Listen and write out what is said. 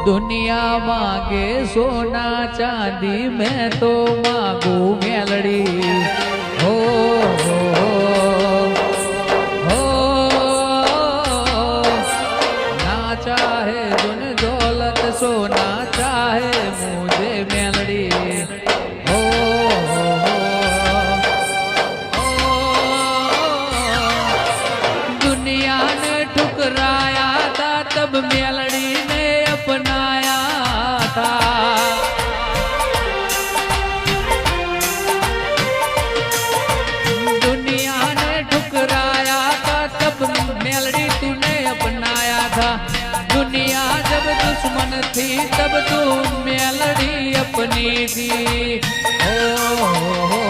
दुनिया मांगे सोना चांदी मैं तो मांगू मेलड़ी हो ना चाहे दुन दौलत सोना चाहे मुझे मेलड़ी हो दुनिया ने ठुकराया था तब मेलड़ी ने अपनाया था दुनिया ने ठुकराया था तब मेलड़ी तूने अपनाया था दुनिया जब दुश्मन थी तब तू मेलड़ी अपनी थी हो